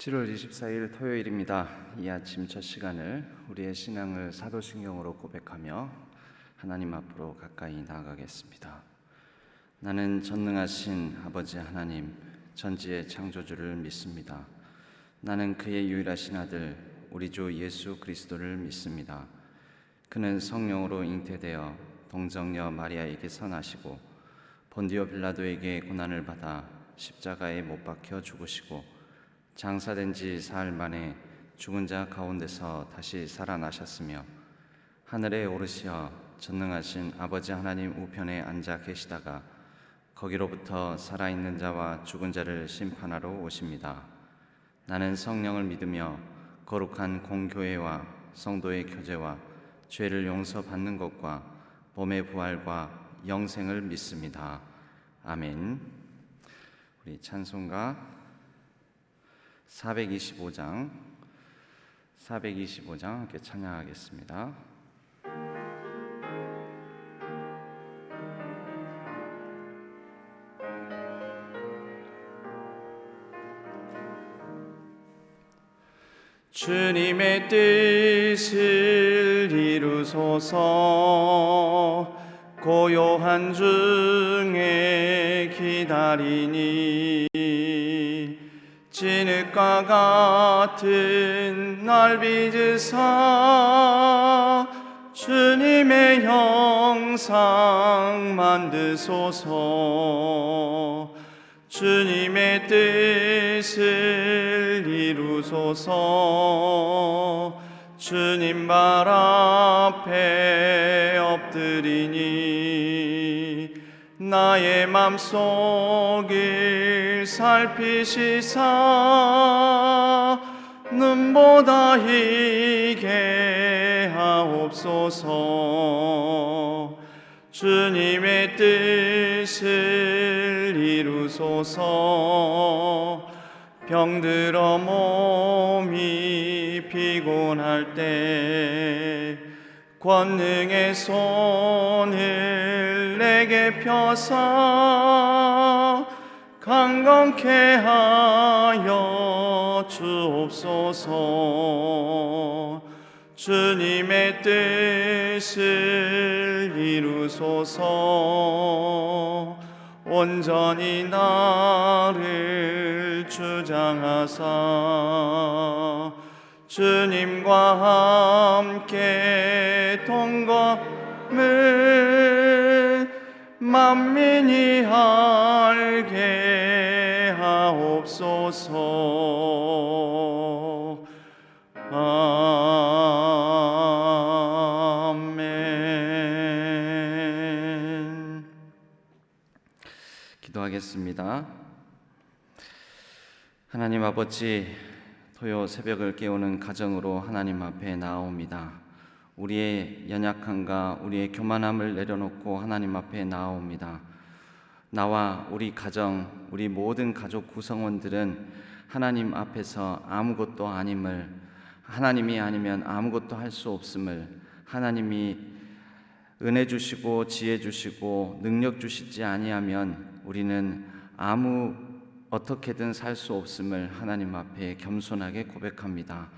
7월 24일 토요일입니다. 이 아침 첫 시간을 우리의 신앙을 사도신경으로 고백하며 하나님 앞으로 가까이 나아가겠습니다. 나는 전능하신 아버지 하나님, 전지의 창조주를 믿습니다. 나는 그의 유일하신 아들, 우리 주 예수 그리스도를 믿습니다. 그는 성령으로 잉태되어 동정녀 마리아에게서 나시고 본디오 빌라도에게 고난을 받아 십자가에 못 박혀 죽으시고 장사된 지 사흘 만에 죽은 자 가운데서 다시 살아나셨으며 하늘에 오르시어 전능하신 아버지 하나님 우편에 앉아 계시다가 거기로부터 살아있는 자와 죽은 자를 심판하러 오십니다. 나는 성령을 믿으며 거룩한 공교회와 성도의 교제와 죄를 용서받는 것과 몸의 부활과 영생을 믿습니다. 아멘. 우리 찬송가 425장 함께 찬양하겠습니다. 주님의 뜻을 이루소서. 고요한 중에 기다리니 진흙과 같은 날 빚으사 주님의 형상 만드소서. 주님의 뜻을 이루소서. 주님 발 앞에 엎드리니 나의 맘속을 살피시사 눈보다 희게 하옵소서. 주님의 뜻을 이루소서. 병들어 몸이 피곤할 때 권능의 손을 내게 펴사 강건케 하여 주옵소서. 주님의 뜻을 이루소서. 온전히 나를 주장하사 주님과 함께 동거함을 만민이 알게 하옵소서. 아멘. 기도하겠습니다. 하나님 아버지, 토요 새벽을 깨우는 가정으로 하나님 앞에 나아옵니다. 우리의 연약함과 우리의 교만함을 내려놓고 하나님 앞에 나아옵니다. 나와 우리 가정, 우리 모든 가족 구성원들은 하나님 앞에서 아무것도 아님을, 하나님이 아니면 아무것도 할 수 없음을, 하나님이 은혜 주시고 지혜 주시고 능력 주시지 아니하면 우리는 어떻게든 살 수 없음을 하나님 앞에 겸손하게 고백합니다.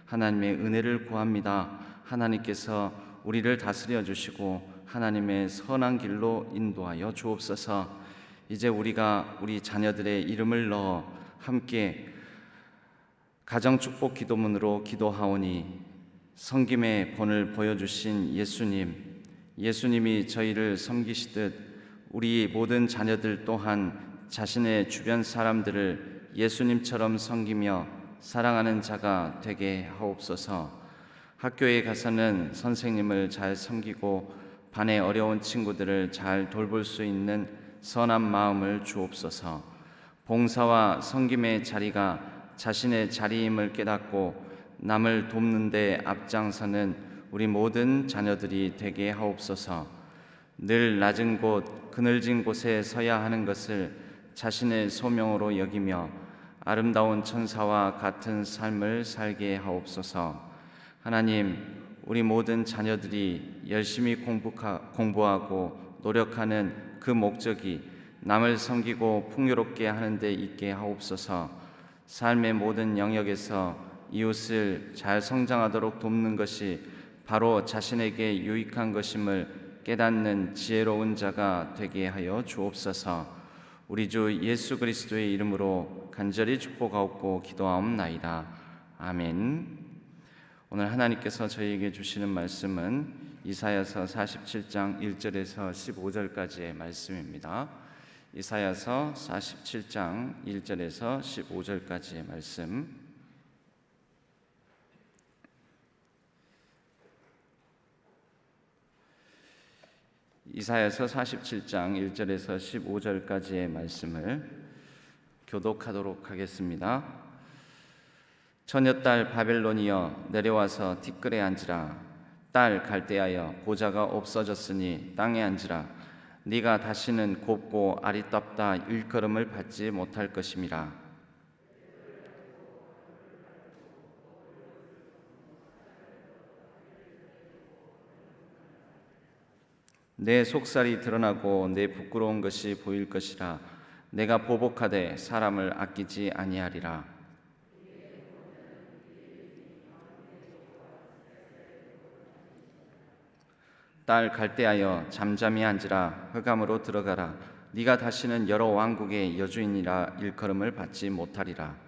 하나님의 은혜를 구합니다. 하나님께서 우리를 다스려 주시고 하나님의 선한 길로 인도하여 주옵소서. 이제 우리가 우리 자녀들의 이름을 넣어 함께 가정축복 기도문으로 기도하오니 섬김의 본을 보여주신 예수님이 저희를 섬기시듯 우리 모든 자녀들 또한 자신의 주변 사람들을 예수님처럼 섬기며 사랑하는 자가 되게 하옵소서. 학교에 가서는 선생님을 잘 섬기고 반의 어려운 친구들을 잘 돌볼 수 있는 선한 마음을 주옵소서. 봉사와 섬김의 자리가 자신의 자리임을 깨닫고 남을 돕는 데 앞장서는 우리 모든 자녀들이 되게 하옵소서. 늘 낮은 곳, 그늘진 곳에 서야 하는 것을 자신의 소명으로 여기며 아름다운 천사와 같은 삶을 살게 하옵소서. 하나님, 우리 모든 자녀들이 열심히 공부하고 노력하는 그 목적이 남을 섬기고 풍요롭게 하는 데 있게 하옵소서. 삶의 모든 영역에서 이웃을 잘 성장하도록 돕는 것이 바로 자신에게 유익한 것임을 깨닫는 지혜로운 자가 되게 하여 주옵소서. 우리 주 예수 그리스도의 이름으로 간절히 축복하옵고 기도하옵나이다. 아멘. 오늘 하나님께서 저희에게 주시는 말씀은 이사야서 47장 1절에서 15절까지의 말씀입니다. 이사야서 47장 1절에서 15절까지의 말씀. 이사야서 47장 1절에서 15절까지의 말씀을 교독하도록 하겠습니다. 처녀딸 바벨론이여 내려와서 티끌에 앉으라. 딸 갈대하여 보좌가 없어졌으니 땅에 앉으라. 네가 다시는 곱고 아리따다 일컬음을 받지 못할 것임이라. 내 속살이 드러나고 내 부끄러운 것이 보일 것이라. 내가 보복하되 사람을 아끼지 아니하리라. 딸 갈대하여 잠잠히 앉으라. 흑암으로 들어가라. 네가 다시는 여러 왕국의 여주인이라 일컬음을 받지 못하리라.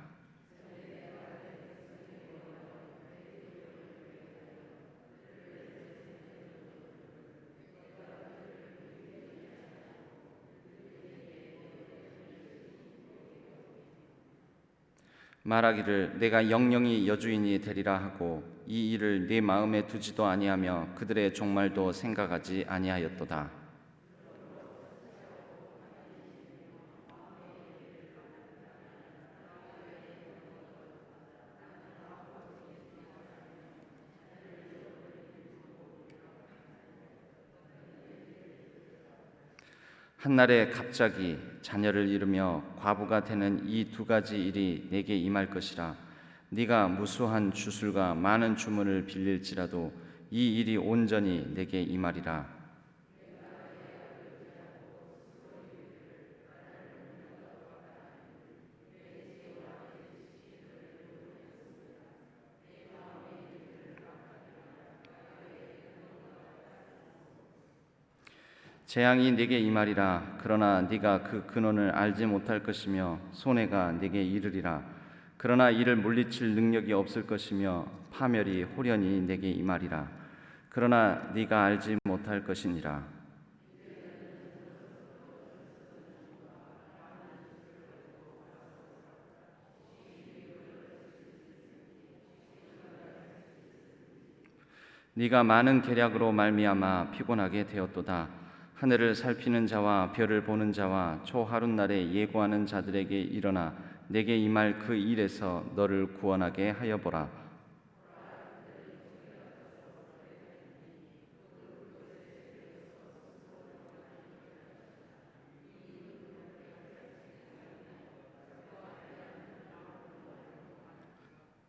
말하기를 내가 영영이 여주인이 되리라 하고 이 일을 네 마음에 두지도 아니하며 그들의 종말도 생각하지 아니하였도다. 한날에 갑자기 자녀를 잃으며 과부가 되는 이 두 가지 일이 내게 임할 것이라. 네가 무수한 주술과 많은 주문을 빌릴지라도 이 일이 온전히 내게 임하리라. 재앙이 내게 임하리라. 그러나 네가 그 근원을 알지 못할 것이며 손해가 내게 이르리라. 그러나 이를 물리칠 능력이 없을 것이며 파멸이 홀연히 내게 임하리라. 그러나 네가 알지 못할 것이니라. 네가 많은 계략으로 말미암아 피곤하게 되었도다. 하늘을 살피는 자와 별을 보는 자와 초하룻날에 예고하는 자들에게 일어나 내게 임할 그 일에서 너를 구원하게 하여 보라.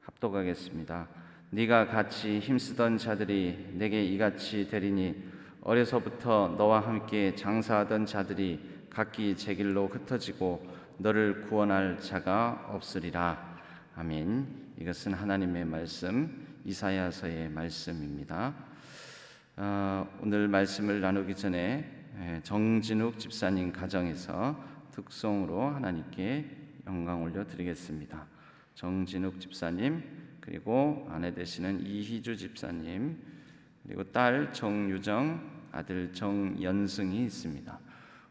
합독하겠습니다. 네가 같이 힘쓰던 자들이 내게 이같이 되리니 어려서부터 너와 함께 장사하던 자들이 각기 제 길로 흩어지고 너를 구원할 자가 없으리라. 아멘. 이것은 하나님의 말씀, 이사야서의 말씀입니다. 오늘 말씀을 나누기 전에 정진욱 집사님 가정에서 특송으로 하나님께 영광 올려드리겠습니다. 정진욱 집사님, 그리고 아내 되시는 이희주 집사님, 그리고 딸 정유정, 아들 정연승이 있습니다.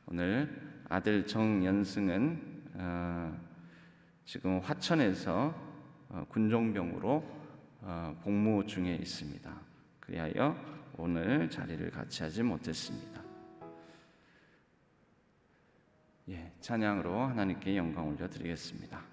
오늘 아들 정연승은 지금 화천에서 군종병으로 복무 중에 있습니다. 그리하여 오늘 자리를 같이 하지 못했습니다. 찬양으로 하나님께 영광 올려드리겠습니다.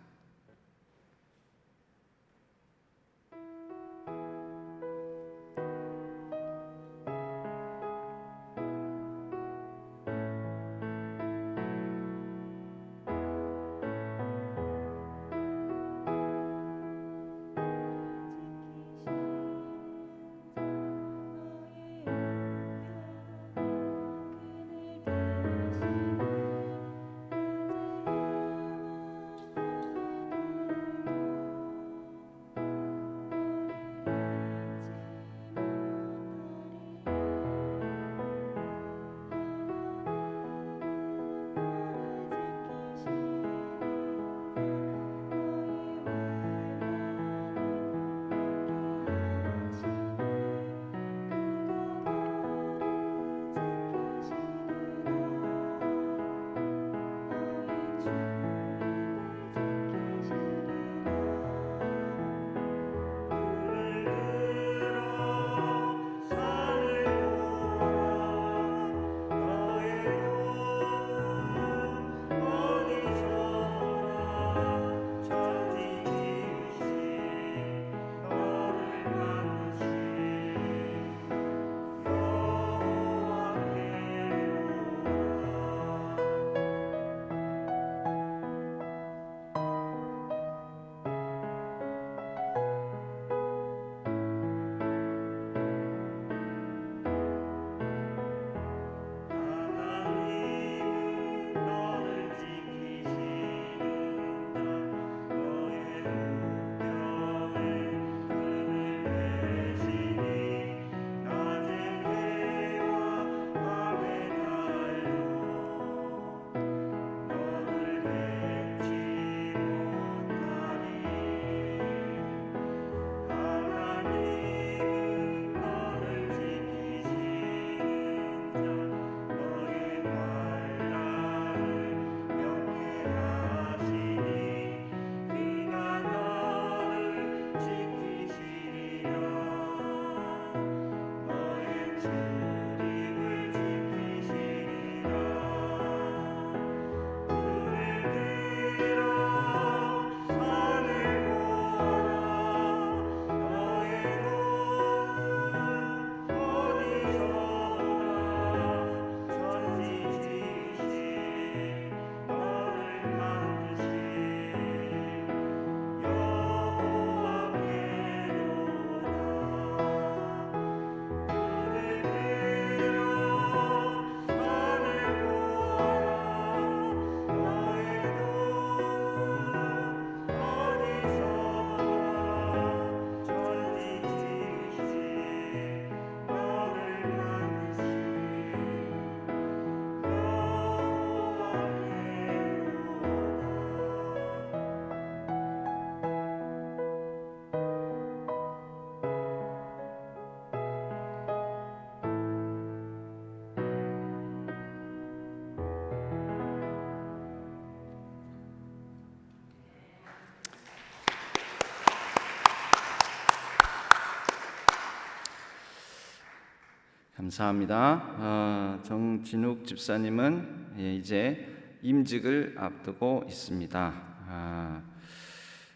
감사합니다. 정진욱 집사님은 이제 임직을 앞두고 있습니다.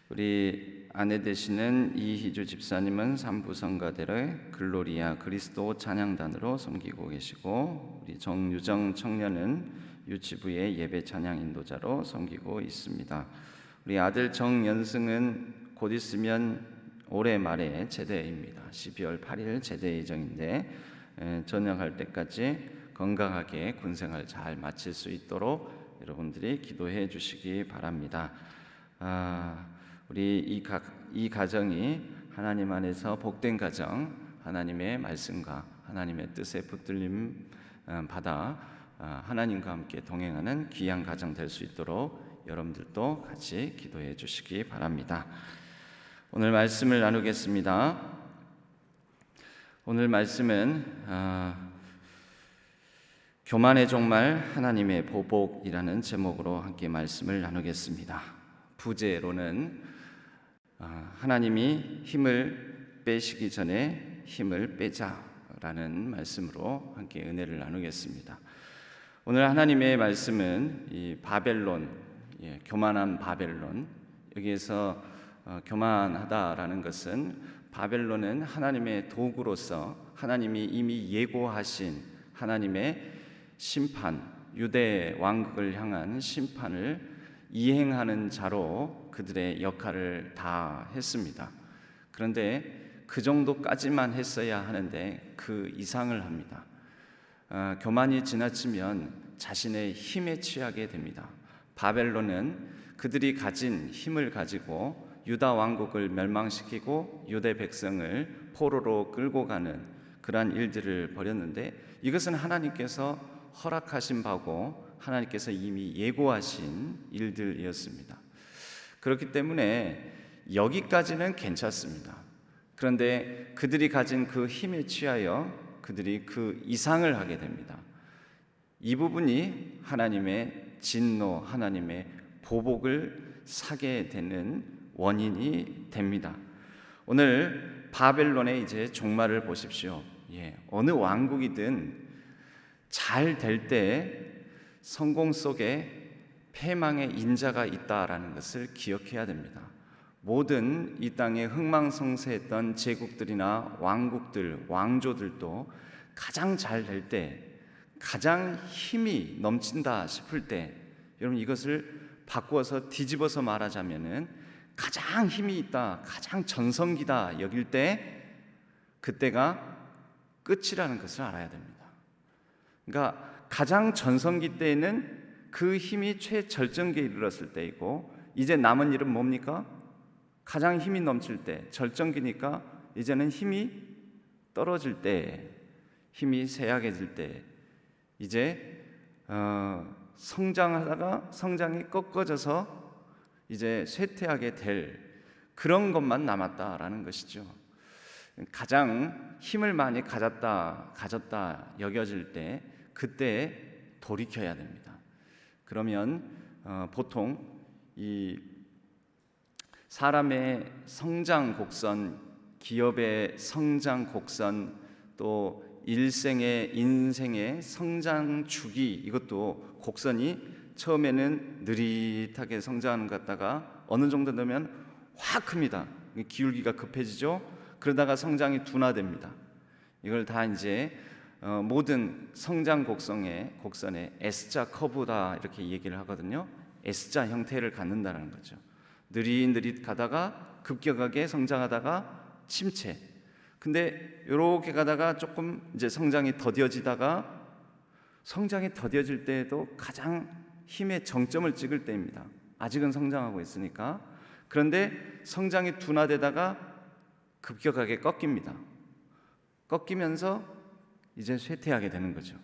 우리 아내 되시는 이희주 집사님은 삼부성가대로의 글로리아 그리스도 찬양단으로 섬기고 계시고, 우리 정유정 청년은 유치부의 예배 찬양 인도자로 섬기고 있습니다. 우리 아들 정연승은 곧 있으면 올해 말에 제대입니다. 12월 8일 제대 예정인데 전역할 때까지 건강하게 군생활 잘 마칠 수 있도록 여러분들이 기도해 주시기 바랍니다. 우리 이 가정이 하나님 안에서 복된 가정, 하나님의 말씀과 하나님의 뜻에 붙들림 받아 하나님과 함께 동행하는 귀한 가정 될 수 있도록 여러분들도 같이 기도해 주시기 바랍니다. 오늘 말씀을 나누겠습니다. 오늘 말씀은 교만의 종말 하나님의 보복이라는 제목으로 함께 말씀을 나누겠습니다. 부제로는 하나님이 힘을 빼시기 전에 힘을 빼자라는 말씀으로 함께 은혜를 나누겠습니다. 오늘 하나님의 말씀은 이 바벨론, 교만한 바벨론, 여기에서 교만하다라는 것은 바벨론은 하나님의 도구로서 하나님이 이미 예고하신 하나님의 심판, 유대 왕국을 향한 심판을 이행하는 자로 그들의 역할을 다 했습니다. 그런데 그 정도까지만 했어야 하는데 그 이상을 합니다. 교만이 지나치면 자신의 힘에 취하게 됩니다. 바벨론은 그들이 가진 힘을 가지고 유다 왕국을 멸망시키고 유대 백성을 포로로 끌고 가는 그러한 일들을 벌였는데, 이것은 하나님께서 허락하신 바고 하나님께서 이미 예고하신 일들이었습니다. 그렇기 때문에 여기까지는 괜찮습니다. 그런데 그들이 가진 그 힘에 취하여 그들이 그 이상을 하게 됩니다. 이 부분이 하나님의 진노, 하나님의 보복을 사게 되는 원인이 됩니다. 오늘 바벨론의 이제 종말을 보십시오. 어느 왕국이든 잘 될 때 성공 속에 패망의 인자가 있다라는 것을 기억해야 됩니다. 모든 이 땅에 흥망성쇠했던 제국들이나 왕국들, 왕조들도 가장 잘 될 때, 가장 힘이 넘친다 싶을 때, 여러분 이것을 바꾸어서 뒤집어서 말하자면은 가장 힘이 있다, 가장 전성기다 여길 때 그때가 끝이라는 것을 알아야 됩니다. 그러니까 가장 전성기 때에는 그 힘이 최절정기에 이르렀을 때이고, 이제 남은 일은 뭡니까? 가장 힘이 넘칠 때, 절정기니까 이제는 힘이 떨어질 때, 힘이 쇠약해질 때, 이제 성장하다가 성장이 꺾어져서 이제 쇠퇴하게 될 그런 것만 남았다라는 것이죠. 가장 힘을 많이 가졌다 여겨질 때, 그때 돌이켜야 됩니다. 그러면 보통 이 사람의 성장 곡선, 기업의 성장 곡선, 또 인생의 성장 주기, 이것도 곡선이 처음에는 느릿하게 성장하는 것 같다가 어느 정도 되면 확 큽니다. 기울기가 급해지죠. 그러다가 성장이 둔화됩니다. 이걸 다 이제 모든 성장 곡선의 S자 커브다 이렇게 얘기를 하거든요. S자 형태를 갖는다는 거죠. 느릿느릿 가다가 급격하게 성장하다가 침체. 근데 이렇게 가다가 조금 이제 성장이 더뎌지다가, 성장이 더뎌질 때에도 가장 힘의 정점을 찍을 때입니다. 아직은 성장하고 있으니까. 그런데 성장이 둔화되다가 급격하게 꺾입니다. 꺾이면서 이제 쇠퇴하게 되는 거죠.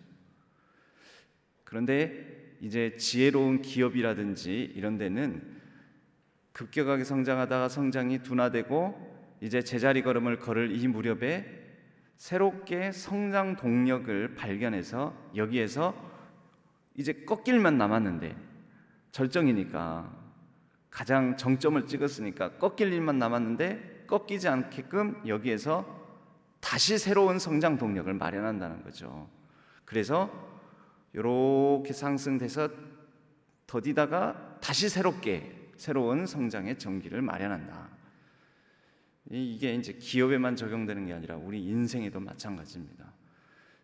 그런데 이제 지혜로운 기업이라든지 이런 데는 급격하게 성장하다가 성장이 둔화되고 이제 제자리 걸음을 걸을 이 무렵에 새롭게 성장 동력을 발견해서 여기에서 이제 꺾일만 남았는데, 절정이니까 가장 정점을 찍었으니까 꺾일 일만 남았는데 꺾이지 않게끔 여기에서 다시 새로운 성장 동력을 마련한다는 거죠. 그래서 이렇게 상승돼서 더디다가 다시 새로운 성장의 전기를 마련한다. 이게 이제 기업에만 적용되는 게 아니라 우리 인생에도 마찬가지입니다.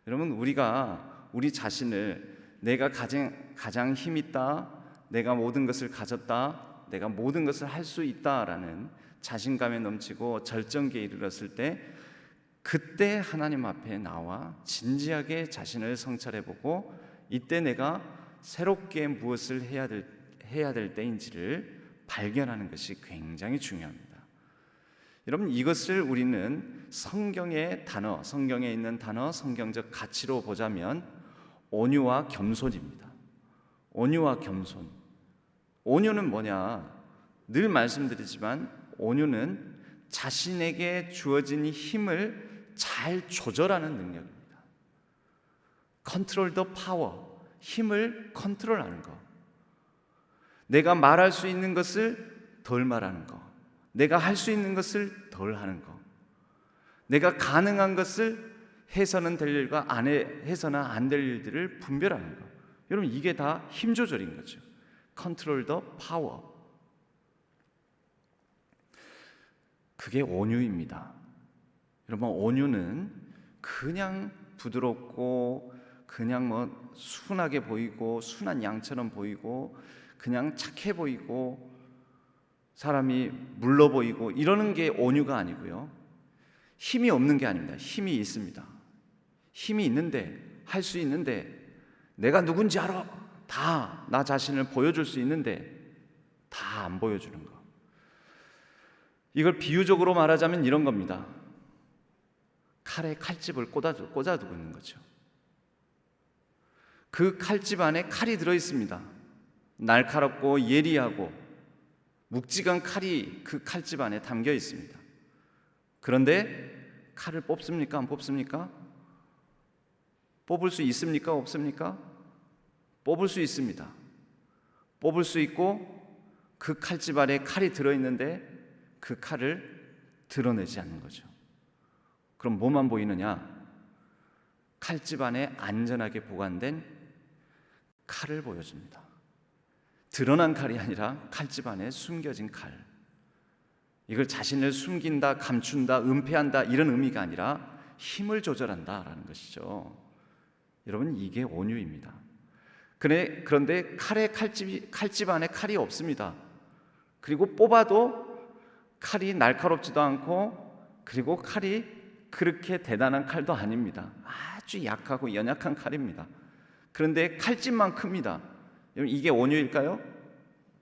여러분, 우리가 우리 자신을 내가 가장 힘 있다, 내가 모든 것을 가졌다, 내가 모든 것을 할 수 있다라는 자신감에 넘치고 절정기에 이르렀을 때, 그때 하나님 앞에 나와 진지하게 자신을 성찰해보고 이때 내가 새롭게 무엇을 해야 될 때인지를 발견하는 것이 굉장히 중요합니다. 여러분, 이것을 우리는 성경의 단어, 성경에 있는 단어, 성경적 가치로 보자면 온유와 겸손입니다. 온유와 겸손. 온유는 뭐냐? 늘 말씀드리지만 온유는 자신에게 주어진 힘을 잘 조절하는 능력입니다. 컨트롤 더 파워, 힘을 컨트롤하는 거. 내가 말할 수 있는 것을 덜 말하는 거, 내가 할 수 있는 것을 덜 하는 거, 내가 가능한 것을 해서는 될 일과 해서는 안 될 일들을 분별하는 거. 여러분, 이게 다 힘 조절인 거죠. 컨트롤 더 파워. 그게 온유입니다. 여러분, 온유는 그냥 부드럽고 그냥 순하게 보이고 순한 양처럼 보이고 그냥 착해 보이고 사람이 물러 보이고 이러는 게 온유가 아니고요. 힘이 없는 게 아닙니다. 힘이 있습니다. 힘이 있는데, 할 수 있는데, 내가 누군지 알아, 다 나 자신을 보여줄 수 있는데 다 안 보여주는 거. 이걸 비유적으로 말하자면 이런 겁니다. 칼에 칼집을 꽂아두고 있는 거죠. 그 칼집 안에 칼이 들어있습니다. 날카롭고 예리하고 묵직한 칼이 그 칼집 안에 담겨 있습니다. 그런데 칼을 뽑습니까? 안 뽑습니까? 뽑을 수 있습니까? 없습니까? 뽑을 수 있습니다. 뽑을 수 있고 그 칼집 안에 칼이 들어있는데 그 칼을 드러내지 않는 거죠. 그럼 뭐만 보이느냐? 칼집 안에 안전하게 보관된 칼을 보여줍니다. 드러난 칼이 아니라 칼집 안에 숨겨진 칼. 이걸 자신을 숨긴다, 감춘다, 은폐한다 이런 의미가 아니라 힘을 조절한다라는 것이죠. 여러분, 이게 온유입니다. 그런데 칼집 안에 칼이 없습니다. 그리고 뽑아도 칼이 날카롭지도 않고, 그리고 칼이 그렇게 대단한 칼도 아닙니다. 아주 약하고 연약한 칼입니다. 그런데 칼집만 큽니다. 이게 온유일까요?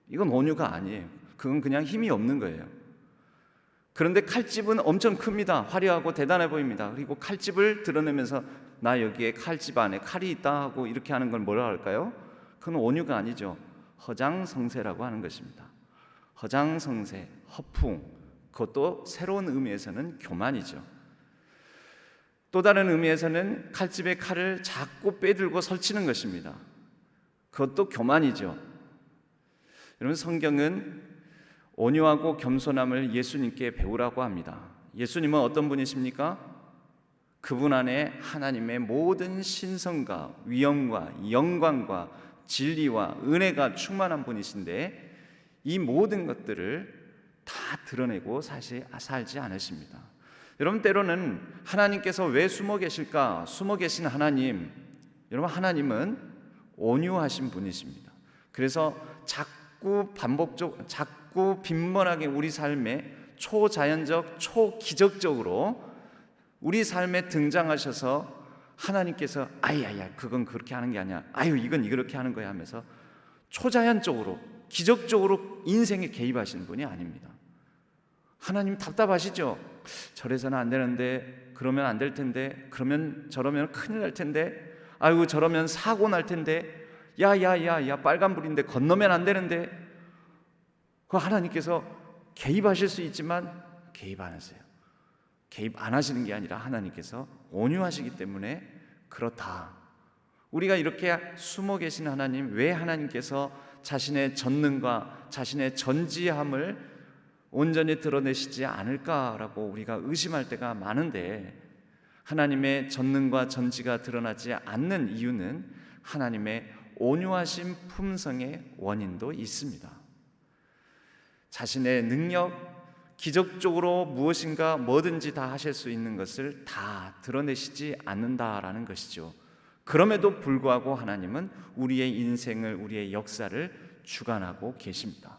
이건 온유가 아니에요. 그건 그냥 힘이 없는 거예요. 그런데 칼집은 엄청 큽니다. 화려하고 대단해 보입니다. 그리고 칼집을 드러내면서 나 여기에 칼집 안에 칼이 있다 하고 이렇게 하는 걸 뭐라 할까요? 그건 온유가 아니죠. 허장성세라고 하는 것입니다. 허장성세, 허풍, 그것도 새로운 의미에서는 교만이죠. 또 다른 의미에서는 칼집에 칼을 자꾸 빼들고 설치는 것입니다. 그것도 교만이죠. 여러분, 성경은 온유하고 겸손함을 예수님께 배우라고 합니다. 예수님은 어떤 분이십니까? 그분 안에 하나님의 모든 신성과 위엄과 영광과 진리와 은혜가 충만한 분이신데 이 모든 것들을 다 드러내고 살지 않으십니다. 여러분, 때로는 하나님께서 왜 숨어 계실까? 숨어 계신 하나님, 여러분, 하나님은 온유하신 분이십니다. 그래서 자꾸 빈번하게 우리 삶에 초자연적, 초기적적으로 우리 삶에 등장하셔서 하나님께서 아야야 그건 그렇게 하는 게 아니야, 아유 이건 이렇게 하는 거야 하면서 초자연적으로 기적적으로 인생에 개입하시는 분이 아닙니다. 하나님 답답하시죠? 저래서는 안 되는데, 그러면 안 될 텐데, 그러면 저러면 큰일 날 텐데, 아이고 저러면 사고 날 텐데, 야야야야 빨간불인데 건너면 안 되는데. 그 하나님께서 개입하실 수 있지만 개입 안 하세요. 개입 안 하시는 게 아니라 하나님께서 온유하시기 때문에 그렇다. 우리가 이렇게 숨어 계신 하나님, 왜 하나님께서 자신의 전능과 자신의 전지함을 온전히 드러내시지 않을까라고 우리가 의심할 때가 많은데, 하나님의 전능과 전지가 드러나지 않는 이유는 하나님의 온유하신 품성의 원인도 있습니다. 자신의 능력, 기적적으로 무엇인가 뭐든지 다 하실 수 있는 것을 다 드러내시지 않는다라는 것이죠. 그럼에도 불구하고 하나님은 우리의 인생을, 우리의 역사를 주관하고 계십니다.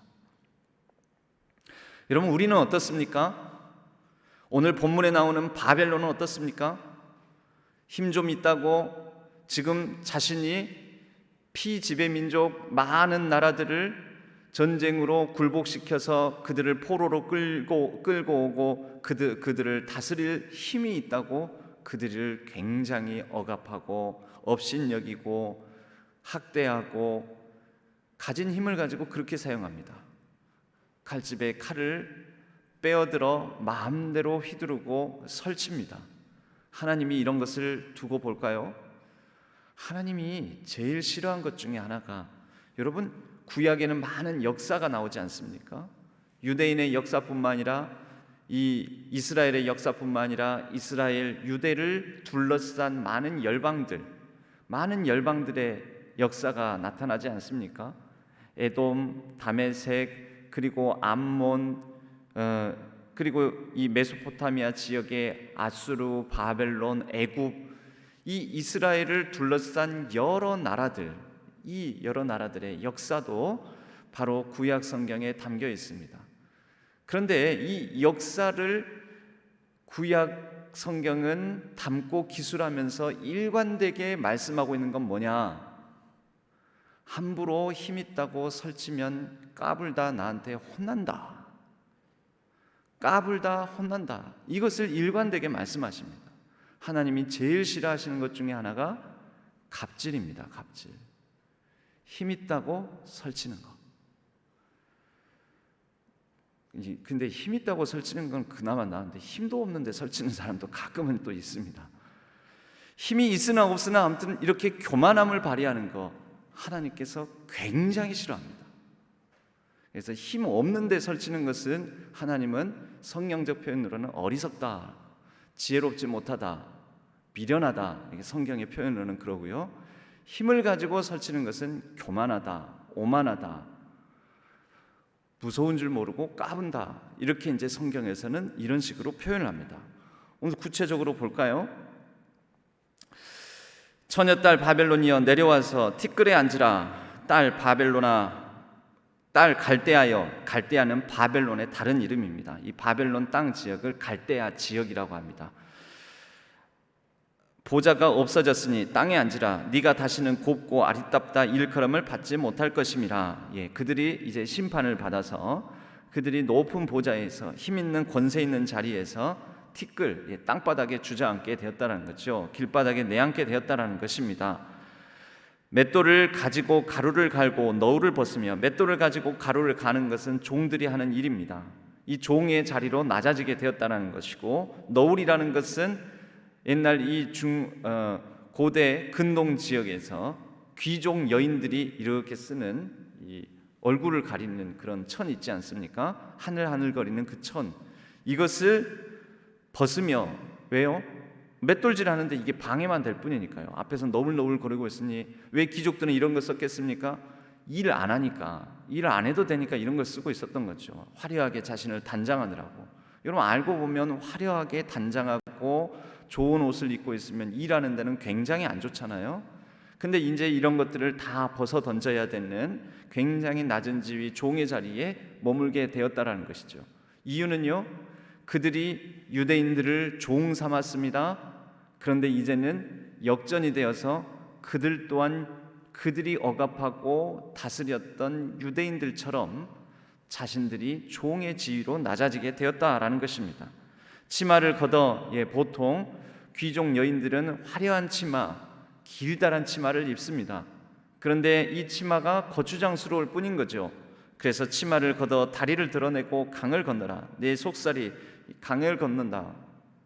여러분, 우리는 어떻습니까? 오늘 본문에 나오는 바벨론은 어떻습니까? 힘 좀 있다고 지금 자신이 피지배 민족 많은 나라들을 전쟁으로 굴복시켜서 그들을 포로로 끌고 오고 그들을 다스릴 힘이 있다고 그들을 굉장히 억압하고 업신여기고 학대하고 가진 힘을 가지고 그렇게 사용합니다. 칼집에 칼을 빼어들어 마음대로 휘두르고 설칩니다. 하나님이 이런 것을 두고 볼까요? 하나님이 제일 싫어한 것 중에 하나가, 여러분, 구약에는 많은 역사가 나오지 않습니까? 유대인의 역사뿐만 아니라 이 이스라엘의 역사뿐만 아니라 이스라엘 유대를 둘러싼 많은 열방들의 역사가 나타나지 않습니까? 에돔, 다메섹, 그리고 암몬, 그리고 이 메소포타미아 지역의 아수르, 바벨론, 애굽, 이 이스라엘을 둘러싼 여러 나라들, 이 여러 나라들의 역사도 바로 구약 성경에 담겨 있습니다. 그런데 이 역사를 구약 성경은 담고 기술하면서 일관되게 말씀하고 있는 건 뭐냐? 함부로 힘있다고 설치면 까불다 나한테 혼난다. 까불다 혼난다. 이것을 일관되게 말씀하십니다. 하나님이 제일 싫어하시는 것 중에 하나가 갑질입니다. 갑질. 힘있다고 설치는 것. 근데 힘있다고 설치는 건 그나마 나은데 힘도 없는데 설치는 사람도 가끔은 또 있습니다. 힘이 있으나 없으나 아무튼 이렇게 교만함을 발휘하는 거 하나님께서 굉장히 싫어합니다. 그래서 힘 없는데 설치는 것은 하나님은 성경적 표현으로는 어리석다, 지혜롭지 못하다, 미련하다, 이게 성경의 표현으로는 그러고요. 힘을 가지고 설치는 것은 교만하다, 오만하다, 무서운 줄 모르고 까분다, 이렇게 이제 성경에서는 이런 식으로 표현을 합니다. 오늘 구체적으로 볼까요? 처녀딸 바벨론이여 내려와서 티끌에 앉으라. 딸 바벨론아, 딸 갈대아여. 갈대아는 바벨론의 다른 이름입니다. 이 바벨론 땅 지역을 갈대아 지역이라고 합니다. 보좌가 없어졌으니 땅에 앉으라. 네가 다시는 곱고 아리따다 일컬음을 받지 못할 것임이라. 그들이 이제 심판을 받아서 그들이 높은 보좌에서 힘 있는 권세 있는 자리에서 티끌, 땅바닥에 주저앉게 되었다는 거죠. 길바닥에 내앉게 되었다는 것입니다. 맷돌을 가지고 가루를 갈고 너울을 벗으며, 맷돌을 가지고 가루를 가는 것은 종들이 하는 일입니다. 이 종의 자리로 낮아지게 되었다는 것이고, 너울이라는 것은 옛날 이 고대 근동 지역에서 귀족 여인들이 이렇게 쓰는 이 얼굴을 가리는 그런 천 있지 않습니까? 하늘하늘거리는 그 천, 이것을 벗으며, 왜요? 맷돌질 하는데 이게 방해만 될 뿐이니까요. 앞에서 너울너울 거리고 있으니 왜 귀족들은 이런 거 썼겠습니까? 일을 안 하니까, 일을 안 해도 되니까 이런 걸 쓰고 있었던 거죠. 화려하게 자신을 단장하느라고. 여러분, 알고 보면 화려하게 단장하고 좋은 옷을 입고 있으면 일하는 데는 굉장히 안 좋잖아요. 근데 이제 이런 것들을 다 벗어 던져야 되는 굉장히 낮은 지위, 종의 자리에 머물게 되었다라는 것이죠. 이유는요, 그들이 유대인들을 종 삼았습니다. 그런데 이제는 역전이 되어서 그들 또한 그들이 억압하고 다스렸던 유대인들처럼 자신들이 종의 지위로 낮아지게 되었다라는 것입니다. 치마를 걷어, 보통 귀족 여인들은 화려한 치마, 길다란 치마를 입습니다. 그런데 이 치마가 거추장스러울 뿐인 거죠. 그래서 치마를 걷어 다리를 드러내고 강을 건너라. 내 속살이 강을 건넌다.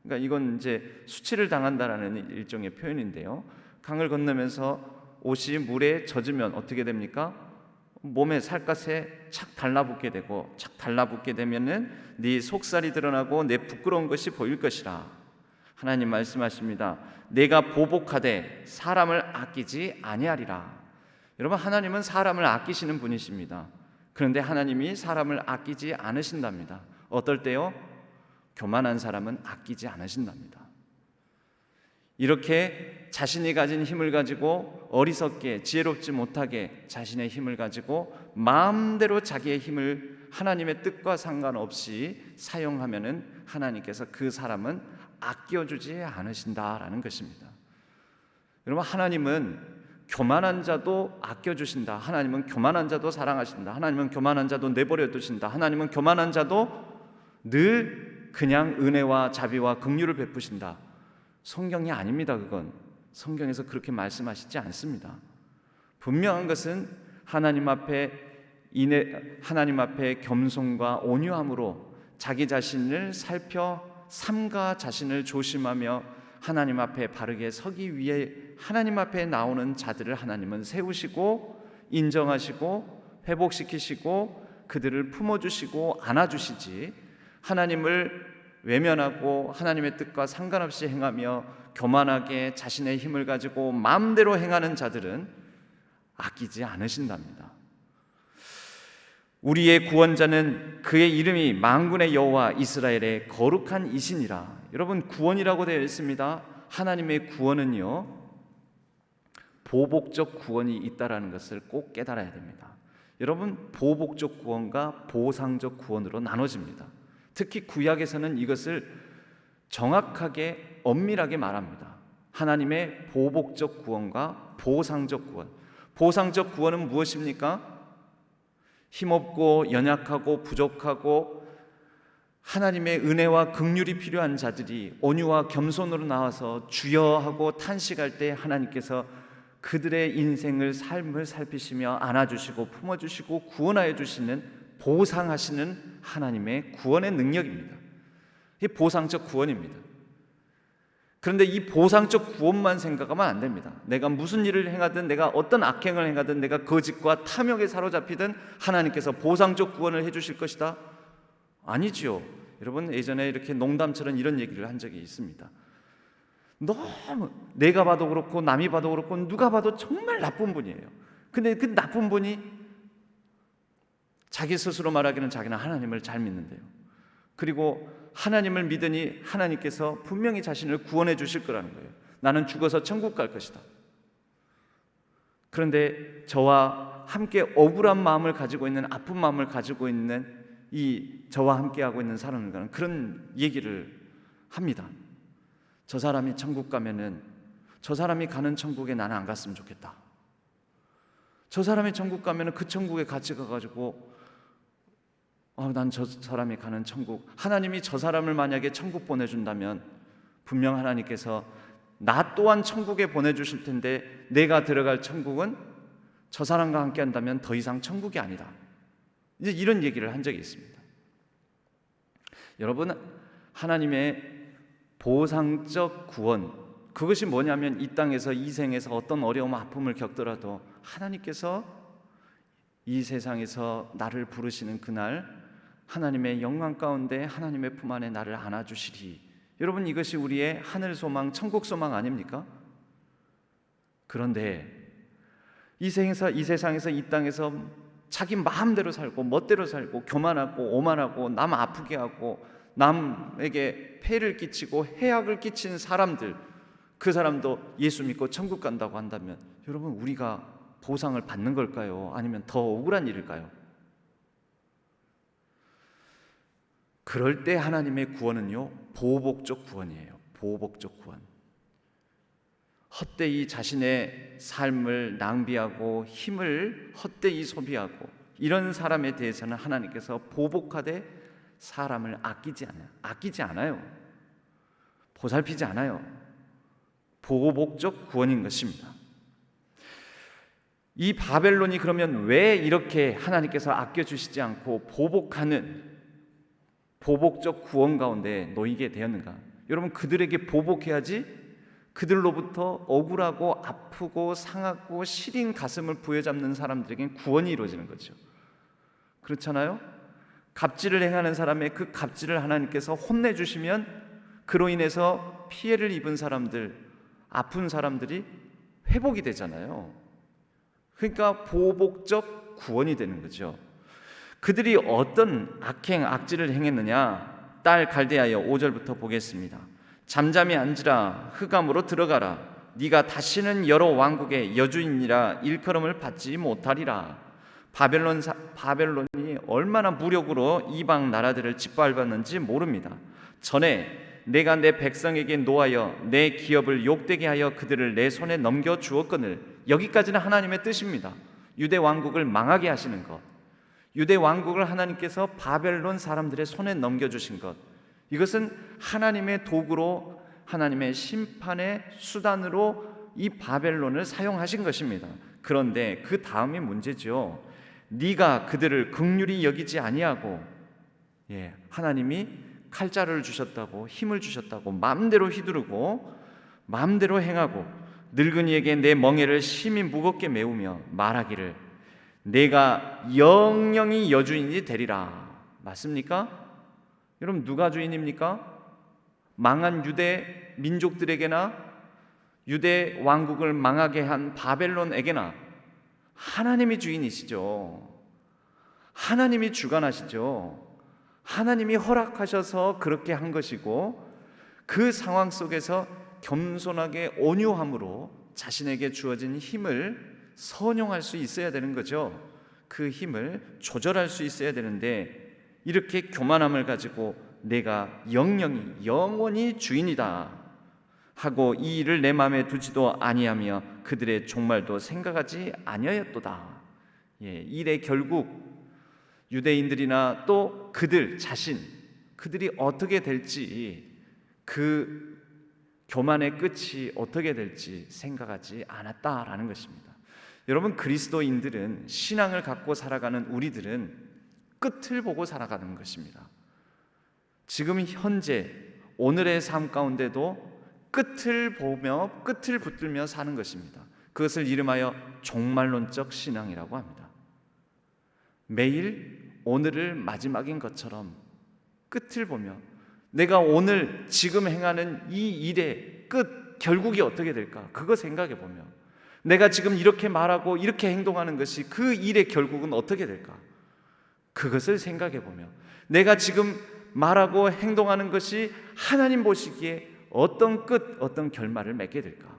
그러니까 이건 이제 수치를 당한다라는 일종의 표현인데요. 강을 건너면서 옷이 물에 젖으면 어떻게 됩니까? 몸에 살갗에 착 달라붙게 되고, 착 달라붙게 되면은 네 속살이 드러나고 내 부끄러운 것이 보일 것이라. 하나님 말씀하십니다. 내가 보복하되 사람을 아끼지 아니하리라. 여러분, 하나님은 사람을 아끼시는 분이십니다. 그런데 하나님이 사람을 아끼지 않으신답니다. 어떨 때요? 교만한 사람은 아끼지 않으신답니다. 이렇게 자신이 가진 힘을 가지고 어리석게 지혜롭지 못하게 자신의 힘을 가지고 마음대로 자기의 힘을 하나님의 뜻과 상관없이 사용하면은 하나님께서 그 사람은 아껴주지 않으신다라는 것입니다. 여러분, 하나님은 교만한 자도 아껴주신다. 하나님은 교만한 자도 사랑하신다. 하나님은 교만한 자도 내버려 두신다. 하나님은 교만한 자도 늘 그냥 은혜와 자비와 긍휼을 베푸신다. 성경이 아닙니다. 그건 성경에서 그렇게 말씀하시지 않습니다. 분명한 것은 하나님 앞에 겸손과 온유함으로 자기 자신을 살펴 삼가 자신을 조심하며 하나님 앞에 바르게 서기 위해 하나님 앞에 나오는 자들을 하나님은 세우시고 인정하시고 회복시키시고 그들을 품어주시고 안아주시지, 하나님을 외면하고 하나님의 뜻과 상관없이 행하며 교만하게 자신의 힘을 가지고 마음대로 행하는 자들은 아끼지 않으신답니다. 우리의 구원자는 그의 이름이 만군의 여호와 이스라엘의 거룩한 이시니라. 여러분, 구원이라고 되어 있습니다. 하나님의 구원은요, 보복적 구원이 있다라는 것을 꼭 깨달아야 됩니다. 여러분, 보복적 구원과 보상적 구원으로 나눠집니다. 특히 구약에서는 이것을 정확하게 엄밀하게 말합니다. 하나님의 보복적 구원과 보상적 구원. 보상적 구원은 무엇입니까? 힘없고 연약하고 부족하고 하나님의 은혜와 긍휼이 필요한 자들이 온유와 겸손으로 나와서 주여 하고 탄식할 때 하나님께서 그들의 인생을 삶을 살피시며 안아주시고 품어주시고 구원하여 주시는, 보상하시는 하나님의 구원의 능력입니다. 이게 보상적 구원입니다. 그런데 이 보상적 구원만 생각하면 안 됩니다. 내가 무슨 일을 행하든, 내가 어떤 악행을 행하든, 내가 거짓과 탐욕에 사로잡히든 하나님께서 보상적 구원을 해주실 것이다? 아니지요. 여러분, 예전에 이렇게 농담처럼 이런 얘기를 한 적이 있습니다. 너무 내가 봐도 그렇고 남이 봐도 그렇고 누가 봐도 정말 나쁜 분이에요. 근데 그 나쁜 분이 자기 스스로 말하기는 자기는 하나님을 잘 믿는데요, 그리고 하나님을 믿으니 하나님께서 분명히 자신을 구원해 주실 거라는 거예요. 나는 죽어서 천국 갈 것이다. 그런데 저와 함께 억울한 마음을 가지고 있는, 아픈 마음을 가지고 있는 이 저와 함께하고 있는 사람들과는 그런 얘기를 합니다. 저 사람이 천국 가면은 저 사람이 가는 천국에 나는 안 갔으면 좋겠다. 저 사람이 천국 가면은 그 천국에 같이 가가지고 난 저 사람이 가는 천국, 하나님이 저 사람을 만약에 천국 보내준다면 분명 하나님께서 나 또한 천국에 보내주실 텐데 내가 들어갈 천국은 저 사람과 함께 한다면 더 이상 천국이 아니다. 이제 이런 얘기를 한 적이 있습니다. 여러분, 하나님의 보상적 구원, 그것이 뭐냐면 이 땅에서 이 생에서 어떤 어려움 아픔을 겪더라도 하나님께서 이 세상에서 나를 부르시는 그날 하나님의 영광 가운데 하나님의 품 안에 나를 안아주시리. 여러분, 이것이 우리의 하늘 소망, 천국 소망 아닙니까? 그런데 이 세상에서 이 땅에서 자기 마음대로 살고 멋대로 살고 교만하고 오만하고 남 아프게 하고 남에게 폐를 끼치고 해악을 끼친 사람들, 그 사람도 예수 믿고 천국 간다고 한다면 여러분, 우리가 보상을 받는 걸까요? 아니면 더 억울한 일일까요? 그럴 때 하나님의 구원은요, 보복적 구원이에요. 보복적 구원. 헛되이 자신의 삶을 낭비하고 힘을 헛되이 소비하고 이런 사람에 대해서는 하나님께서 보복하되 사람을 아끼지 않아요. 보살피지 않아요. 보복적 구원인 것입니다. 이 바벨론이 그러면 왜 이렇게 하나님께서 아껴주시지 않고 보복하는 보복적 구원 가운데 놓이게 되었는가? 여러분, 그들에게 보복해야지 그들로부터 억울하고 아프고 상하고 시린 가슴을 부여잡는 사람들에겐 구원이 이루어지는 거죠. 그렇잖아요? 갑질을 행하는 사람의 그 갑질을 하나님께서 혼내주시면 그로 인해서 피해를 입은 사람들, 아픈 사람들이 회복이 되잖아요. 그러니까 보복적 구원이 되는 거죠. 그들이 어떤 악행, 악질을 행했느냐? 딸 갈대아여 5절부터 보겠습니다. 잠잠히 앉으라, 흑암으로 들어가라. 네가 다시는 여러 왕국의 여주인이라 일컬음을 받지 못하리라. 바벨론이 얼마나 무력으로 이방 나라들을 짓밟았는지 모릅니다. 전에 내가 내 백성에게 노하여 내 기업을 욕되게 하여 그들을 내 손에 넘겨 주었거늘. 여기까지는 하나님의 뜻입니다. 유대 왕국을 망하게 하시는 것, 유대 왕국을 하나님께서 바벨론 사람들의 손에 넘겨주신 것, 이것은 하나님의 도구로, 하나님의 심판의 수단으로 이 바벨론을 사용하신 것입니다. 그런데 그 다음이 문제죠. 네가 그들을 긍휼히 여기지 아니하고, 하나님이 칼자루를 주셨다고, 힘을 주셨다고 마음대로 휘두르고 마음대로 행하고 늙은이에게 내 멍에를 심히 무겁게 메우며 말하기를 내가 영영이 여주인이 되리라. 맞습니까? 여러분, 누가 주인입니까? 망한 유대 민족들에게나 유대 왕국을 망하게 한 바벨론에게나 하나님이 주인이시죠. 하나님이 주관하시죠. 하나님이 허락하셔서 그렇게 한 것이고, 그 상황 속에서 겸손하게 온유함으로 자신에게 주어진 힘을 선용할 수 있어야 되는 거죠. 그 힘을 조절할 수 있어야 되는데, 이렇게 교만함을 가지고 내가 영원히 주인이다 하고 이 일을 내 마음에 두지도 아니하며 그들의 종말도 생각하지 아니하였도다. 일의 결국 유대인들이나 또 그들 자신, 그들이 어떻게 될지, 그 교만의 끝이 어떻게 될지 생각하지 않았다라는 것입니다. 여러분, 그리스도인들은, 신앙을 갖고 살아가는 우리들은 끝을 보고 살아가는 것입니다. 지금 현재 오늘의 삶 가운데도 끝을 보며 끝을 붙들며 사는 것입니다. 그것을 이름하여 종말론적 신앙이라고 합니다. 매일 오늘을 마지막인 것처럼 끝을 보며 내가 오늘 지금 행하는 이 일의 끝, 결국이 어떻게 될까? 그거 생각해 보며 내가 지금 이렇게 말하고 이렇게 행동하는 것이 그 일의 결국은 어떻게 될까? 그것을 생각해 보며 내가 지금 말하고 행동하는 것이 하나님 보시기에 어떤 끝, 어떤 결말을 맺게 될까?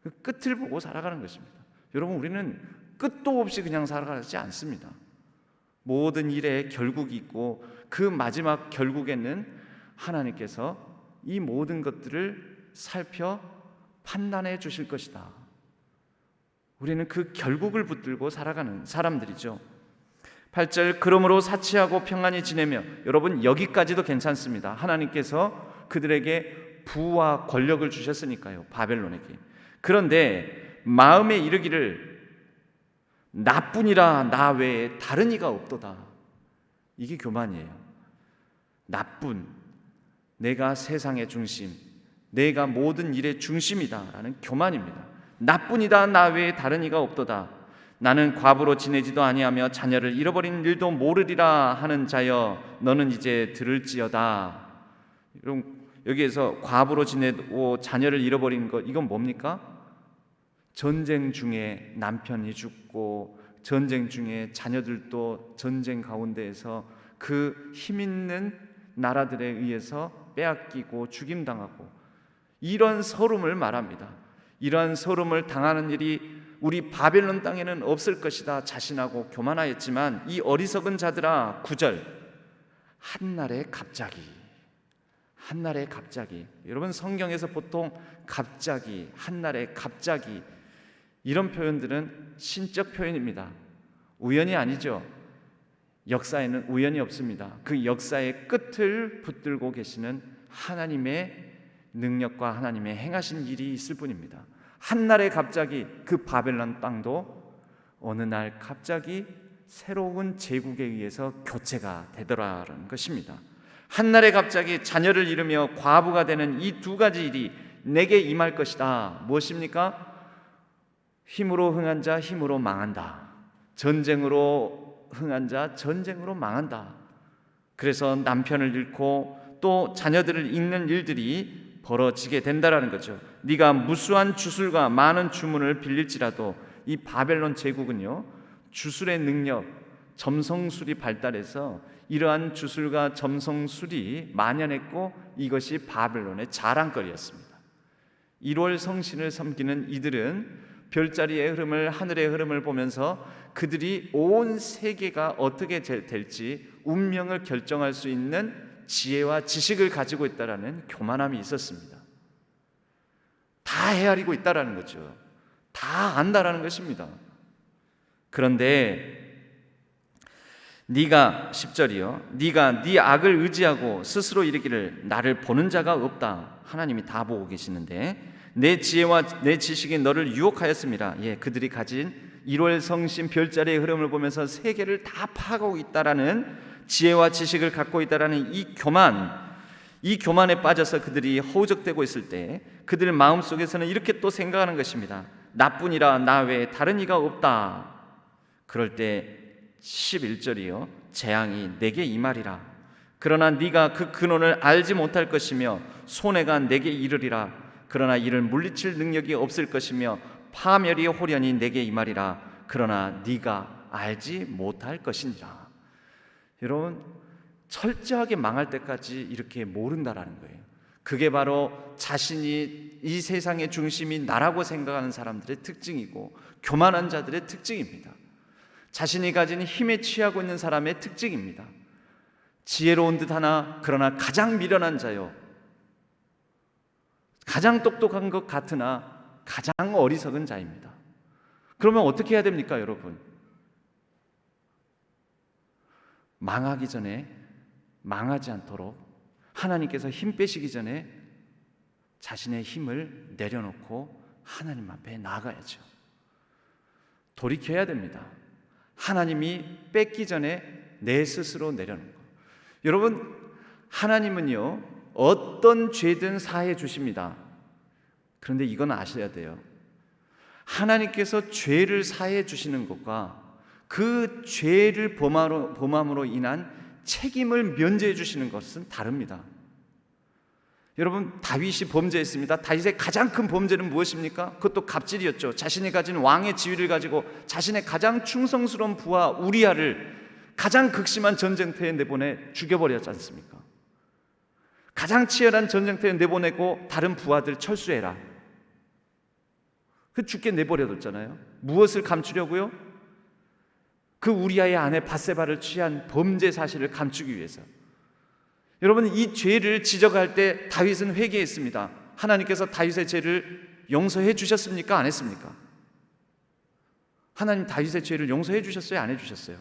그 끝을 보고 살아가는 것입니다. 여러분, 우리는 끝도 없이 그냥 살아가지 않습니다. 모든 일에 결국이 있고 그 마지막 결국에는 하나님께서 이 모든 것들을 살펴 판단해 주실 것이다. 우리는 그 결국을 붙들고 살아가는 사람들이죠. 8절, 그러므로 사치하고 평안히 지내며, 여러분 여기까지도 괜찮습니다. 하나님께서 그들에게 부와 권력을 주셨으니까요, 바벨론에게. 그런데 마음에 이르기를 나뿐이라 나 외에 다른 이가 없도다. 이게 교만이에요. 나뿐, 내가 세상의 중심, 내가 모든 일의 중심이다라는 교만입니다. 나뿐이다 나 외에 다른 이가 없도다. 나는 과부로 지내지도 아니하며 자녀를 잃어버린 일도 모르리라 하는 자여, 너는 이제 들을지어다. 여기에서 과부로 지내고 자녀를 잃어버린 것, 이건 뭡니까? 전쟁 중에 남편이 죽고 전쟁 중에 자녀들도 전쟁 가운데에서 그 힘 있는 나라들에 의해서 빼앗기고 죽임당하고, 이런 서름을 말합니다. 이러한 서름을 당하는 일이 우리 바벨론 땅에는 없을 것이다 자신하고 교만하였지만, 이 어리석은 자들아, 9절, 한날에 갑자기, 여러분 성경에서 보통 갑자기, 한날에 갑자기, 이런 표현들은 신적 표현입니다. 우연이 아니죠. 역사에는 우연이 없습니다. 그 역사의 끝을 붙들고 계시는 하나님의 능력과 하나님의 행하신 일이 있을 뿐입니다. 한날에 갑자기 그 바벨론 땅도 어느 날 갑자기 새로운 제국에 의해서 교체가 되더라라는 것입니다. 한날에 갑자기 자녀를 잃으며 과부가 되는 이 두 가지 일이 내게 임할 것이다. 무엇입니까? 힘으로 흥한 자 힘으로 망한다. 전쟁으로 흥한 자 전쟁으로 망한다. 그래서 남편을 잃고 또 자녀들을 읽는 일들이 벌어지게 된다라는 거죠. 네가 무수한 주술과 많은 주문을 빌릴지라도 이 바벨론 제국은요, 주술의 능력, 점성술이 발달해서 이러한 주술과 점성술이 만연했고 이것이 바벨론의 자랑거리였습니다. 1월 성신을 섬기는 이들은 별자리의 흐름을, 하늘의 흐름을 보면서 그들이 온 세계가 어떻게 될지 운명을 결정할 수 있는 지혜와 지식을 가지고 있다라는 교만함이 있었습니다. 다 헤아리고 있다라는 거죠. 다 안다라는 것입니다. 그런데 네가 10절이요, 네가 네 악을 의지하고 스스로 이르기를 나를 보는 자가 없다. 하나님이 다 보고 계시는데 내 지혜와 내 지식이 너를 유혹하였습니다. 예, 그들이 가진 1월 성신 별자리의 흐름을 보면서 세계를 다 파악하고 있다라는 지혜와 지식을 갖고 있다라는 이 교만에 빠져서 그들이 허우적대고 있을 때 그들 마음속에서는 이렇게 또 생각하는 것입니다. 나뿐이라 나 외에 다른 이가 없다. 그럴 때 11절이요, 재앙이 내게 임하리라. 그러나 네가 그 근원을 알지 못할 것이며 손해가 내게 이르리라. 그러나 이를 물리칠 능력이 없을 것이며 파멸이 호련히 내게 임하리라. 그러나 네가 알지 못할 것이니라. 여러분, 철저하게 망할 때까지 이렇게 모른다라는 거예요. 그게 바로 자신이 이 세상의 중심이 나라고 생각하는 사람들의 특징이고 교만한 자들의 특징입니다. 자신이 가진 힘에 취하고 있는 사람의 특징입니다. 지혜로운 듯 하나 그러나 가장 미련한 자요, 가장 똑똑한 것 같으나 가장 어리석은 자입니다. 그러면 어떻게 해야 됩니까, 여러분? 망하기 전에, 망하지 않도록 하나님께서 힘 빼시기 전에 자신의 힘을 내려놓고 하나님 앞에 나아가야죠. 돌이켜야 됩니다. 하나님이 뺏기 전에 내 스스로 내려놓는 거예요. 여러분, 하나님은요, 어떤 죄든 사해 주십니다. 그런데 이건 아셔야 돼요. 하나님께서 죄를 사해 주시는 것과 그 죄를 범함으로 인한 책임을 면제해 주시는 것은 다릅니다. 여러분, 다윗이 범죄했습니다. 다윗의 가장 큰 범죄는 무엇입니까? 그것도 갑질이었죠. 자신이 가진 왕의 지위를 가지고 자신의 가장 충성스러운 부하 우리아를 가장 극심한 전쟁터에 내보내 죽여버렸지 않습니까? 가장 치열한 전쟁터에 내보내고 다른 부하들 철수해라. 그 죽게 내버려뒀잖아요. 무엇을 감추려고요? 그 우리아의 아내 밧세바를 취한 범죄 사실을 감추기 위해서. 여러분, 이 죄를 지적할 때 다윗은 회개했습니다. 하나님께서 다윗의 죄를 용서해 주셨습니까? 안 했습니까? 하나님 다윗의 죄를 용서해 주셨어요? 안 해주셨어요?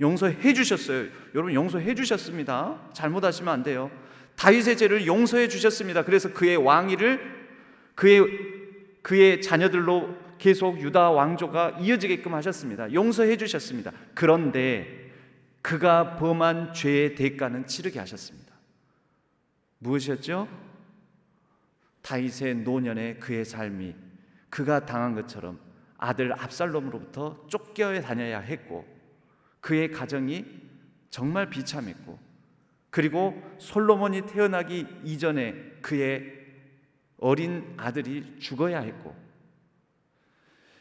용서해 주셨어요. 여러분, 용서해 주셨습니다. 잘못하시면 안 돼요. 다윗의 죄를 용서해 주셨습니다. 그래서 그의 왕위를 그의 자녀들로 계속 유다 왕조가 이어지게끔 하셨습니다. 용서해 주셨습니다. 그런데 그가 범한 죄의 대가는 치르게 하셨습니다. 무엇이었죠? 다윗의 노년의 그의 삶이 그가 당한 것처럼 아들 압살롬으로부터 쫓겨 다녀야 했고, 그의 가정이 정말 비참했고, 그리고 솔로몬이 태어나기 이전에 그의 어린 아들이 죽어야 했고.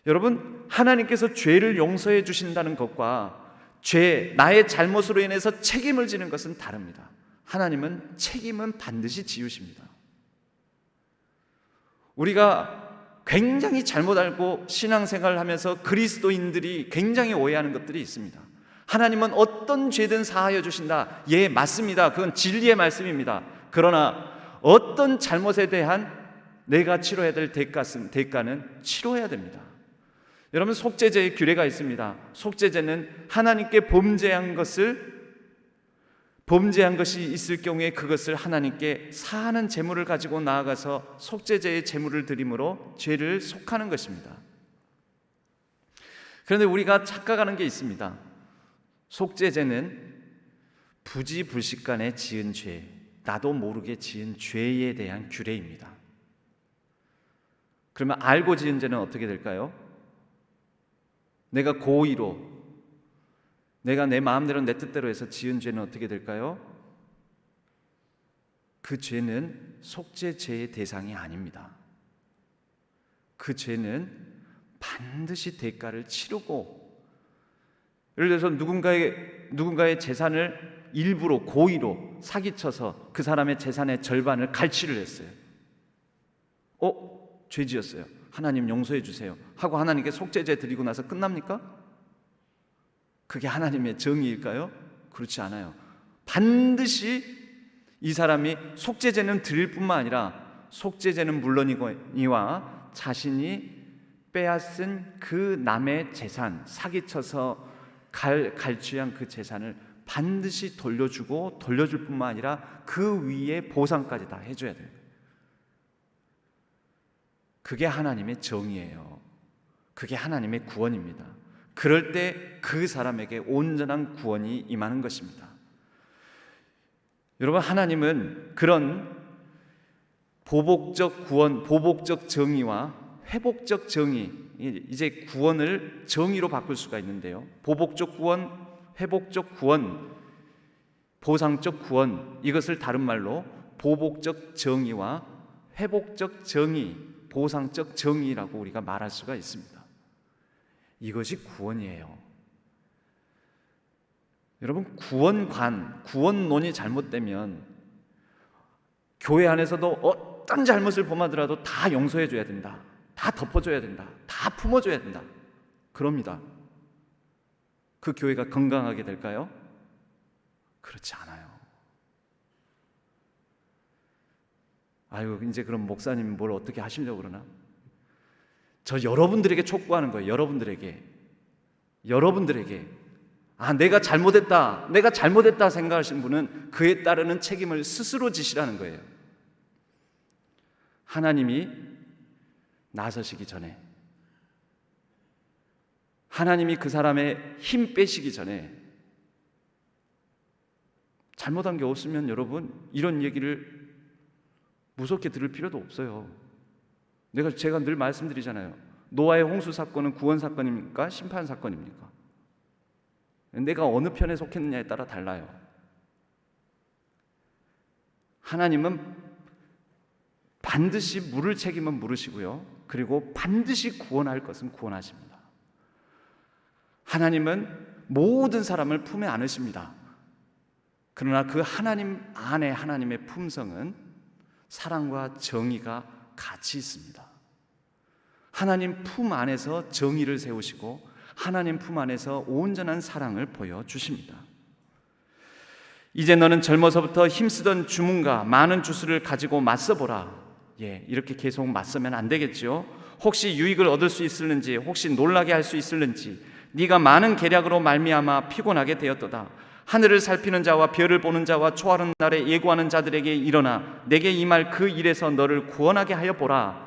여러분, 하나님께서 죄를 용서해 주신다는 것과 나의 잘못으로 인해서 책임을 지는 것은 다릅니다. 하나님은 책임은 반드시 지우십니다. 우리가 굉장히 잘못 알고 신앙생활을 하면서 그리스도인들이 굉장히 오해하는 것들이 있습니다. 하나님은 어떤 죄든 사하여 주신다. 예, 맞습니다. 그건 진리의 말씀입니다. 그러나 어떤 잘못에 대한 내가 치러야 될 대가는 치러야 됩니다. 여러분, 속죄제의 규례가 있습니다. 속죄제는 하나님께 범죄한 것이 있을 경우에 그것을 하나님께 사하는 제물을 가지고 나아가서 속죄제의 제물을 드림으로 죄를 속하는 것입니다. 그런데 우리가 착각하는 게 있습니다. 속죄제는 부지불식간에 지은 죄, 나도 모르게 지은 죄에 대한 규례입니다. 그러면 알고 지은 죄는 어떻게 될까요? 내가 고의로, 내가 내 마음대로 내 뜻대로 해서 지은 죄는 어떻게 될까요? 그 죄는 속죄제의 대상이 아닙니다. 그 죄는 반드시 대가를 치르고, 예를 들어서 누군가의 재산을 일부러 고의로 사기쳐서 그 사람의 재산의 절반을 갈취를 했어요. 죄 지었어요. 하나님 용서해 주세요 하고 하나님께 속죄제 드리고 나서 끝납니까? 그게 하나님의 정의일까요? 그렇지 않아요. 반드시 이 사람이 속죄제는 드릴 뿐만 아니라 속죄제는 물론이거니와 자신이 빼앗은 그 남의 재산, 사기쳐서 갈취한 그 재산을 반드시 돌려줄 뿐만 아니라 그 위에 보상까지 다 해줘야 돼요. 그게 하나님의 정의예요. 그게 하나님의 구원입니다. 그럴 때 그 사람에게 온전한 구원이 임하는 것입니다. 여러분, 하나님은 그런 보복적 구원, 보복적 정의와 회복적 정의, 이제 구원을 정의로 바꿀 수가 있는데요. 보복적 구원, 회복적 구원, 보상적 구원, 이것을 다른 말로 보복적 정의와 회복적 정의, 보상적 정의라고 우리가 말할 수가 있습니다. 이것이 구원이에요. 여러분, 구원론이 잘못되면 교회 안에서도 어떤 잘못을 범하더라도 다 용서해 줘야 된다, 다 덮어줘야 된다, 다 품어줘야 된다, 그럽니다. 그 교회가 건강하게 될까요? 그렇지 않아요. 아유, 이제 그럼 목사님 뭘 어떻게 하시려고 그러나? 저 여러분들에게 촉구하는 거예요. 여러분들에게 내가 잘못했다 생각하시는 분은 그에 따르는 책임을 스스로 지시라는 거예요. 하나님이 나서시기 전에, 하나님이 그 사람의 힘 빼시기 전에, 잘못한 게 없으면 여러분 이런 얘기를 무섭게 들을 필요도 없어요. 제가 늘 말씀드리잖아요. 노아의 홍수 사건은 구원 사건입니까? 심판 사건입니까? 내가 어느 편에 속했느냐에 따라 달라요. 하나님은 반드시 물을 책임은 물으시고요, 그리고 반드시 구원할 것은 구원하십니다. 하나님은 모든 사람을 품에 안으십니다. 그러나 그 하나님 안에 하나님의 품성은 사랑과 정의가 같이 있습니다. 하나님 품 안에서 정의를 세우시고 하나님 품 안에서 온전한 사랑을 보여주십니다. 이제 너는 젊어서부터 힘쓰던 주문과 많은 주술을 가지고 맞서보라. 이렇게 계속 맞서면 안 되겠죠. 혹시 유익을 얻을 수 있을는지, 혹시 놀라게 할 수 있을는지, 네가 많은 계략으로 말미암아 피곤하게 되었도다. 하늘을 살피는 자와 별을 보는 자와 초하는 날에 예고하는 자들에게 일어나 내게 임할 그 일에서 너를 구원하게 하여 보라.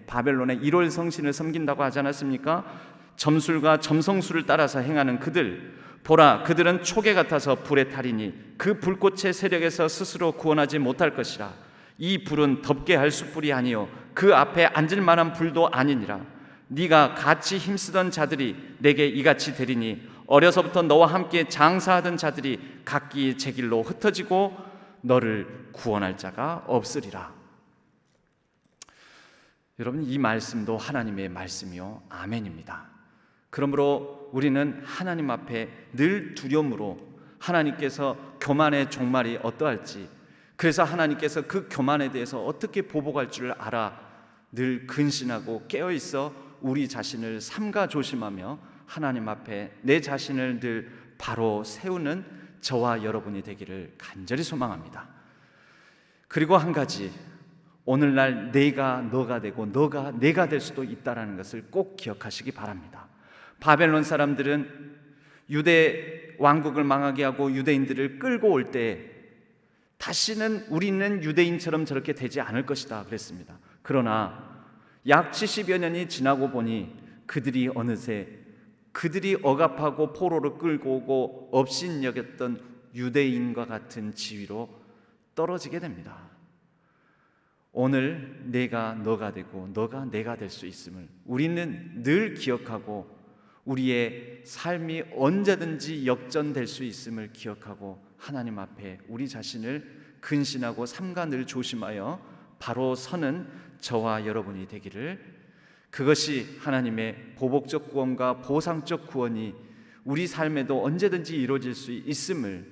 바벨론의 1월 성신을 섬긴다고 하지 않았습니까? 점술과 점성술을 따라서 행하는 그들, 보라, 그들은 초계 같아서 불에 타리니 그 불꽃의 세력에서 스스로 구원하지 못할 것이라. 이 불은 덮게 할 숯불이 아니요 그 앞에 앉을 만한 불도 아니니라. 네가 같이 힘쓰던 자들이 내게 이같이 되리니 어려서부터 너와 함께 장사하던 자들이 각기 제 길로 흩어지고 너를 구원할 자가 없으리라. 여러분, 이 말씀도 하나님의 말씀이요 아멘입니다. 그러므로 우리는 하나님 앞에 늘 두려움으로, 하나님께서 교만의 종말이 어떠할지, 그래서 하나님께서 그 교만에 대해서 어떻게 보복할 줄 알아 늘 근신하고 깨어있어 우리 자신을 삼가 조심하며 하나님 앞에 내 자신을 늘 바로 세우는 저와 여러분이 되기를 간절히 소망합니다. 그리고 한 가지, 오늘날 내가 너가 되고 너가 내가 될 수도 있다는 것을 꼭 기억하시기 바랍니다. 바벨론 사람들은 유대 왕국을 망하게 하고 유대인들을 끌고 올 때 다시는 우리는 유대인처럼 저렇게 되지 않을 것이다 그랬습니다. 그러나 약 70여 년이 지나고 보니 그들이 어느새 그들이 억압하고 포로로 끌고 오고 업신여겼던 유대인과 같은 지위로 떨어지게 됩니다. 오늘 내가 너가 되고 너가 내가 될 수 있음을 우리는 늘 기억하고, 우리의 삶이 언제든지 역전될 수 있음을 기억하고 하나님 앞에 우리 자신을 근신하고 삼가 늘 조심하여 바로 서는 저와 여러분이 되기를, 그것이 하나님의 보복적 구원과 보상적 구원이 우리 삶에도 언제든지 이루어질 수 있음을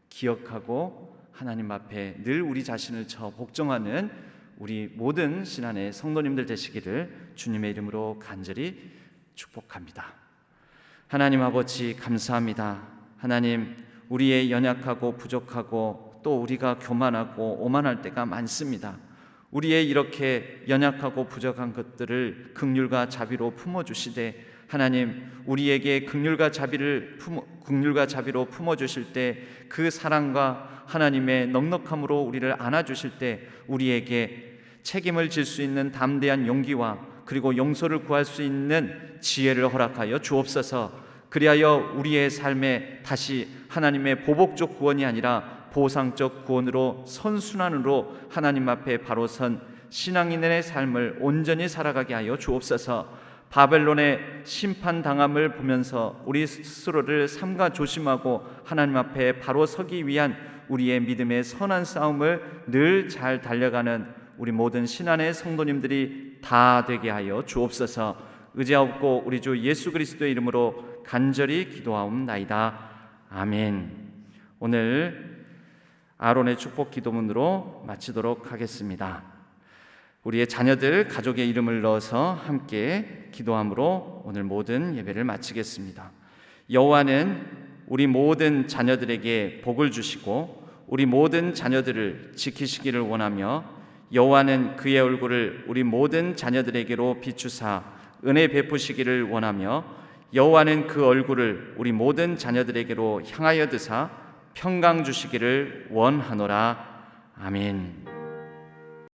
기억하고 하나님 앞에 늘 우리 자신을 복종하는 우리 모든 신안의 성도님들 되시기를 주님의 이름으로 간절히 축복합니다. 하나님 아버지 감사합니다. 하나님, 우리의 연약하고 부족하고 또 우리가 교만하고 오만할 때가 많습니다. 우리의 이렇게 연약하고 부족한 것들을 긍휼과 자비로 품어주시되, 하나님, 우리에게 긍휼과 자비로 품어주실 때 그 사랑과 하나님의 넉넉함으로 우리를 안아주실 때 우리에게 책임을 질 수 있는 담대한 용기와 그리고 용서를 구할 수 있는 지혜를 허락하여 주옵소서. 그리하여 우리의 삶에 다시 하나님의 보복적 구원이 아니라 보상적 구원으로 선순환으로 하나님 앞에 바로 선 신앙인의 삶을 온전히 살아가게 하여 주옵소서. 바벨론의 심판당함을 보면서 우리 스스로를 삼가 조심하고 하나님 앞에 바로 서기 위한 우리의 믿음의 선한 싸움을 늘 잘 달려가는 우리 모든 신안의 성도님들이 다 되게 하여 주옵소서. 의지하옵고 우리 주 예수 그리스도의 이름으로 간절히 기도하옵나이다. 아멘. 오늘 아론의 축복 기도문으로 마치도록 하겠습니다. 우리의 자녀들, 가족의 이름을 넣어서 함께 기도함으로 오늘 모든 예배를 마치겠습니다. 여호와는 우리 모든 자녀들에게 복을 주시고 우리 모든 자녀들을 지키시기를 원하며, 여호와는 그의 얼굴을 우리 모든 자녀들에게로 비추사 은혜 베푸시기를 원하며, 여호와는 그 얼굴을 우리 모든 자녀들에게로 향하여 드사 평강 주시기를 원하노라. 아멘.